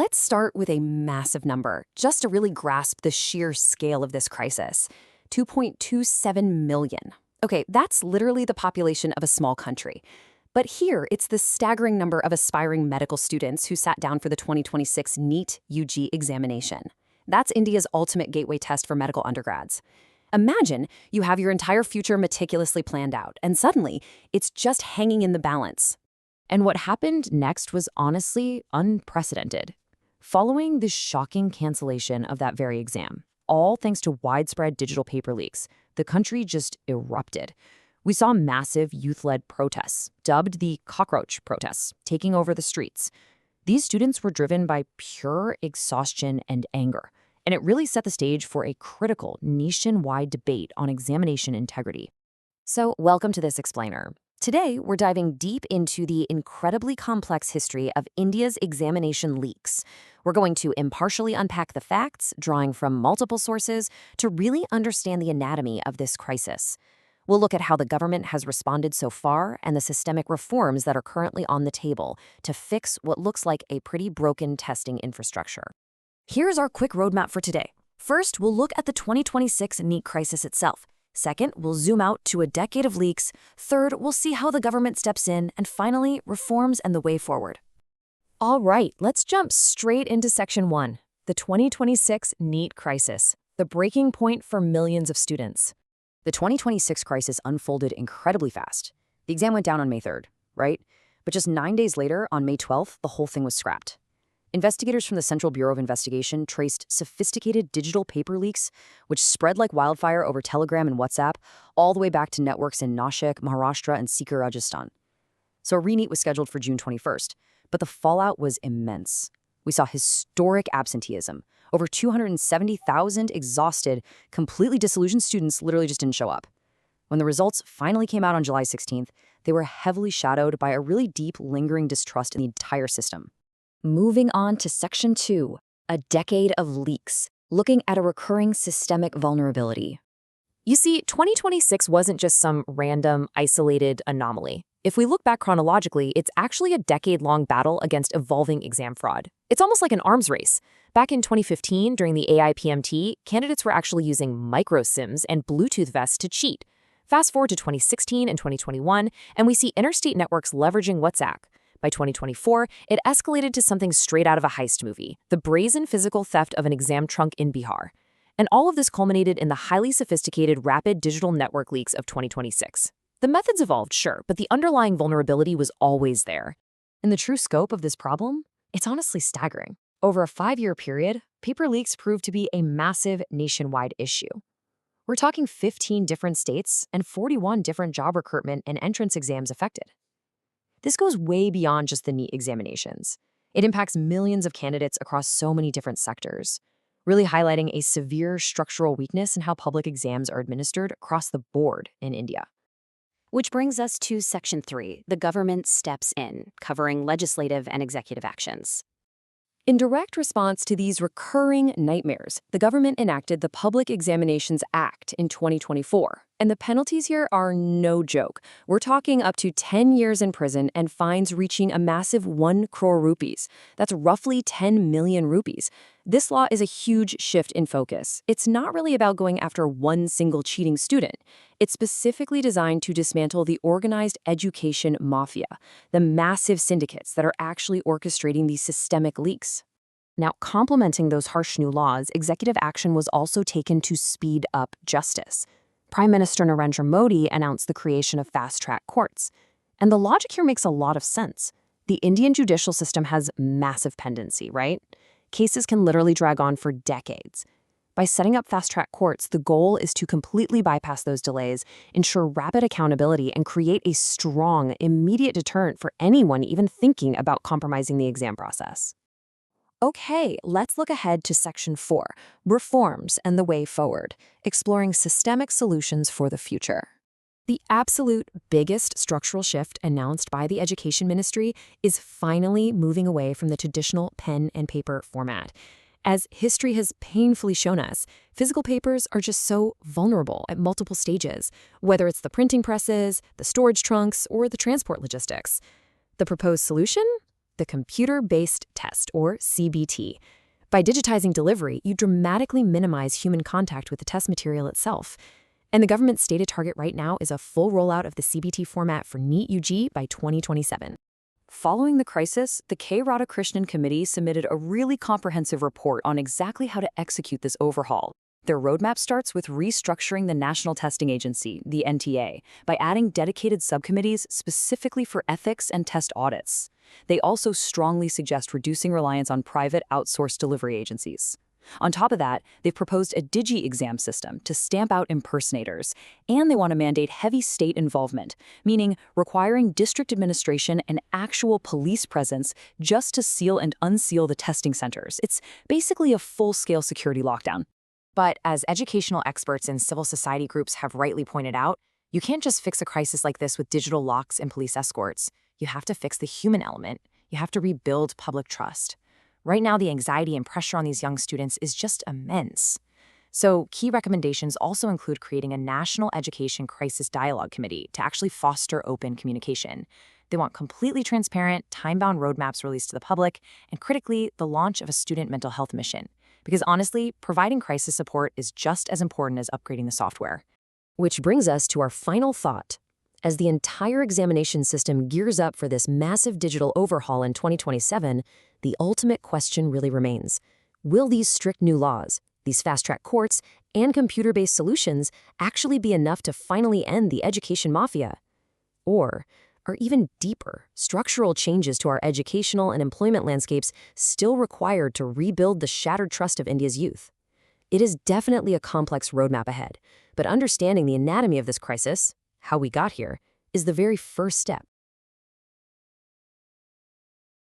Let's start with a massive number, just to really grasp the sheer scale of this crisis. 2.27 million. Okay, that's literally the population of a small country. But here, it's the staggering number of aspiring medical students who sat down for the 2026 NEET UG examination. That's India's ultimate gateway test for medical undergrads. Imagine you have your entire future meticulously planned out, and suddenly, it's just hanging in the balance. And what happened next was honestly unprecedented. Following the shocking cancellation of that very exam, all thanks to widespread digital paper leaks, the country just erupted. We saw massive youth-led protests, dubbed the cockroach protests, taking over the streets. These students were driven by pure exhaustion and anger, and it really set the stage for a critical nationwide debate on examination integrity. So, welcome to this explainer. Today, we're diving deep into the incredibly complex history of India's examination leaks. We're going to impartially unpack the facts, drawing from multiple sources, to really understand the anatomy of this crisis. We'll look at how the government has responded so far and the systemic reforms that are currently on the table to fix what looks like a pretty broken testing infrastructure. Here's our quick roadmap for today. First, we'll look at the 2026 NEET crisis itself. Second, we'll zoom out to a decade of leaks. Third, we'll see how the government steps in. And finally, reforms and the way forward. All right, let's jump straight into Section 1, the 2026 NEET crisis, the breaking point for millions of students. The 2026 crisis unfolded incredibly fast. The exam went down on May 3rd, right? But just 9 days later, on May 12th, the whole thing was scrapped. Investigators from the Central Bureau of Investigation traced sophisticated digital paper leaks, which spread like wildfire over Telegram and WhatsApp, all the way back to networks in Nashik, Maharashtra, and Sikar, Rajasthan. So a re-NEET was scheduled for June 21st, but the fallout was immense. We saw historic absenteeism. Over 270,000 exhausted, completely disillusioned students literally just didn't show up. When the results finally came out on July 16th, they were heavily shadowed by a really deep, lingering distrust in the entire system. Moving on to Section 2, a decade of leaks, looking at a recurring systemic vulnerability. You see, 2026 wasn't just some random, isolated anomaly. If we look back chronologically, it's actually a decade-long battle against evolving exam fraud. It's almost like an arms race. Back in 2015, during the AIPMT, candidates were actually using micro-SIMs and Bluetooth vests to cheat. Fast forward to 2016 and 2021, and we see interstate networks leveraging WhatsApp. By 2024, it escalated to something straight out of a heist movie, the brazen physical theft of an exam trunk in Bihar. And all of this culminated in the highly sophisticated rapid digital network leaks of 2026. The methods evolved, sure, but the underlying vulnerability was always there. And the true scope of this problem? It's honestly staggering. Over a 5-year period, paper leaks proved to be a massive nationwide issue. We're talking 15 different states and 41 different job recruitment and entrance exams affected. This goes way beyond just the NEET examinations. It impacts millions of candidates across so many different sectors, really highlighting a severe structural weakness in how public exams are administered across the board in India. Which brings us to Section 3, the government steps in, covering legislative and executive actions. In direct response to these recurring nightmares, the government enacted the Public Examinations Act in 2024. And the penalties here are no joke. We're talking up to 10 years in prison and fines reaching a massive 1 crore rupees. That's roughly 10 million rupees. This law is a huge shift in focus. It's not really about going after one single cheating student. It's specifically designed to dismantle the organized education mafia, the massive syndicates that are actually orchestrating these systemic leaks. Now, complementing those harsh new laws, executive action was also taken to speed up justice. Prime Minister Narendra Modi announced the creation of fast-track courts. And the logic here makes a lot of sense. The Indian judicial system has massive pendency, right? Cases can literally drag on for decades. By setting up fast-track courts, the goal is to completely bypass those delays, ensure rapid accountability, and create a strong, immediate deterrent for anyone even thinking about compromising the exam process. Okay, let's look ahead to Section 4, Reforms and the Way Forward, exploring systemic solutions for the future. The absolute biggest structural shift announced by the Education Ministry is finally moving away from the traditional pen and paper format. As history has painfully shown us, physical papers are just so vulnerable at multiple stages, whether it's the printing presses, the storage trunks, or the transport logistics. The proposed solution? the computer-based test, or CBT. By digitizing delivery, you dramatically minimize human contact with the test material itself. And the government's stated target right now is a full rollout of the CBT format for NEET UG by 2027. Following the crisis, the Radhakrishnan Committee submitted a really comprehensive report on exactly how to execute this overhaul. Their roadmap starts with restructuring the National Testing Agency, the NTA, by adding dedicated subcommittees specifically for ethics and test audits. They also strongly suggest reducing reliance on private outsourced delivery agencies. On top of that, they've proposed a DIGI-Exam system to stamp out impersonators, and they want to mandate heavy state involvement, meaning requiring district administration and actual police presence just to seal and unseal the testing centers. It's basically a full-scale security lockdown. But as educational experts and civil society groups have rightly pointed out, you can't just fix a crisis like this with digital locks and police escorts. You have to fix the human element. You have to rebuild public trust. Right now, the anxiety and pressure on these young students is just immense. So, key recommendations also include creating a National Education Crisis Dialogue Committee to actually foster open communication. They want completely transparent, time-bound roadmaps released to the public, and critically, the launch of a student mental health mission. Because honestly, providing crisis support is just as important as upgrading the software. Which brings us to our final thought. As the entire examination system gears up for this massive digital overhaul in 2027, the ultimate question really remains. Will these strict new laws, these fast-track courts, and computer-based solutions actually be enough to finally end the education mafia? Or are even deeper, structural changes to our educational and employment landscapes still required to rebuild the shattered trust of India's youth? It is definitely a complex roadmap ahead, but understanding the anatomy of this crisis, how we got here, is the very first step.